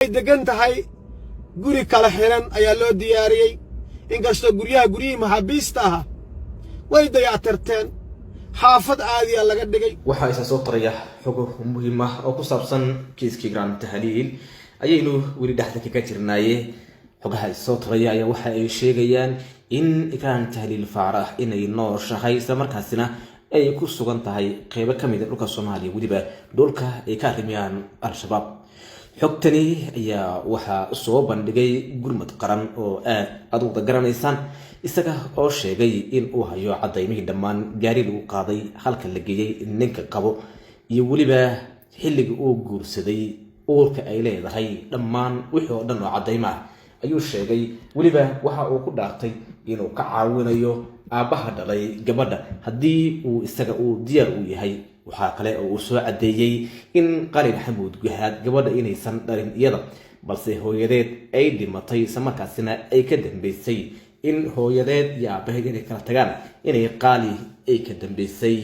degan tahay guri kala xiran ayaa loo diyaariyay inkastoo guriyihii maxaabiista ah way dayactirteen xaafad caadi ah laga dhigay waxa isa soo taraya xogo muhiim ah oo ku saabsan kiiskii Ikraan Tahliil ayaynu weli dhaxda ka jirnaaye xogaha soo taraya ayaa waxa ay sheegayaan in Ikraan Tahliil Faarax inay nooshahay isla markaasina ay ku sugan tahay qayb ka mid ah dhulka Soomaaliya waliba dhulka ay ka rimiyaan al-shabaab xogtani ayaa waxa soo bandhigay gurmad qaran oo aad u garanaysan isaga oo sheegay in uu hayo cadaymihii dhammaan gaari lagu qaaday halka la geeyay ninka qabo iyo waliba xilliga uu guursaday uurka ay leedahay dhammaan wixii oo dhan oo cadayma ayuu sheegay waliba waxa uu ku dhaartay inuu ka caawinayo aabaha dhalay gabadha haddii uu isaga uu diyaar u yahay waxa kale oo uu soo cadeeyay in Qali Maxamuud Guhaad gabadha inaysan dhalin iyada balse hooyadeed ay dhimatay samarkaasina ay ka dambeysay in hooyadeed iyo aabaheed ay kala tagaan inay Qali ay ka dambeysay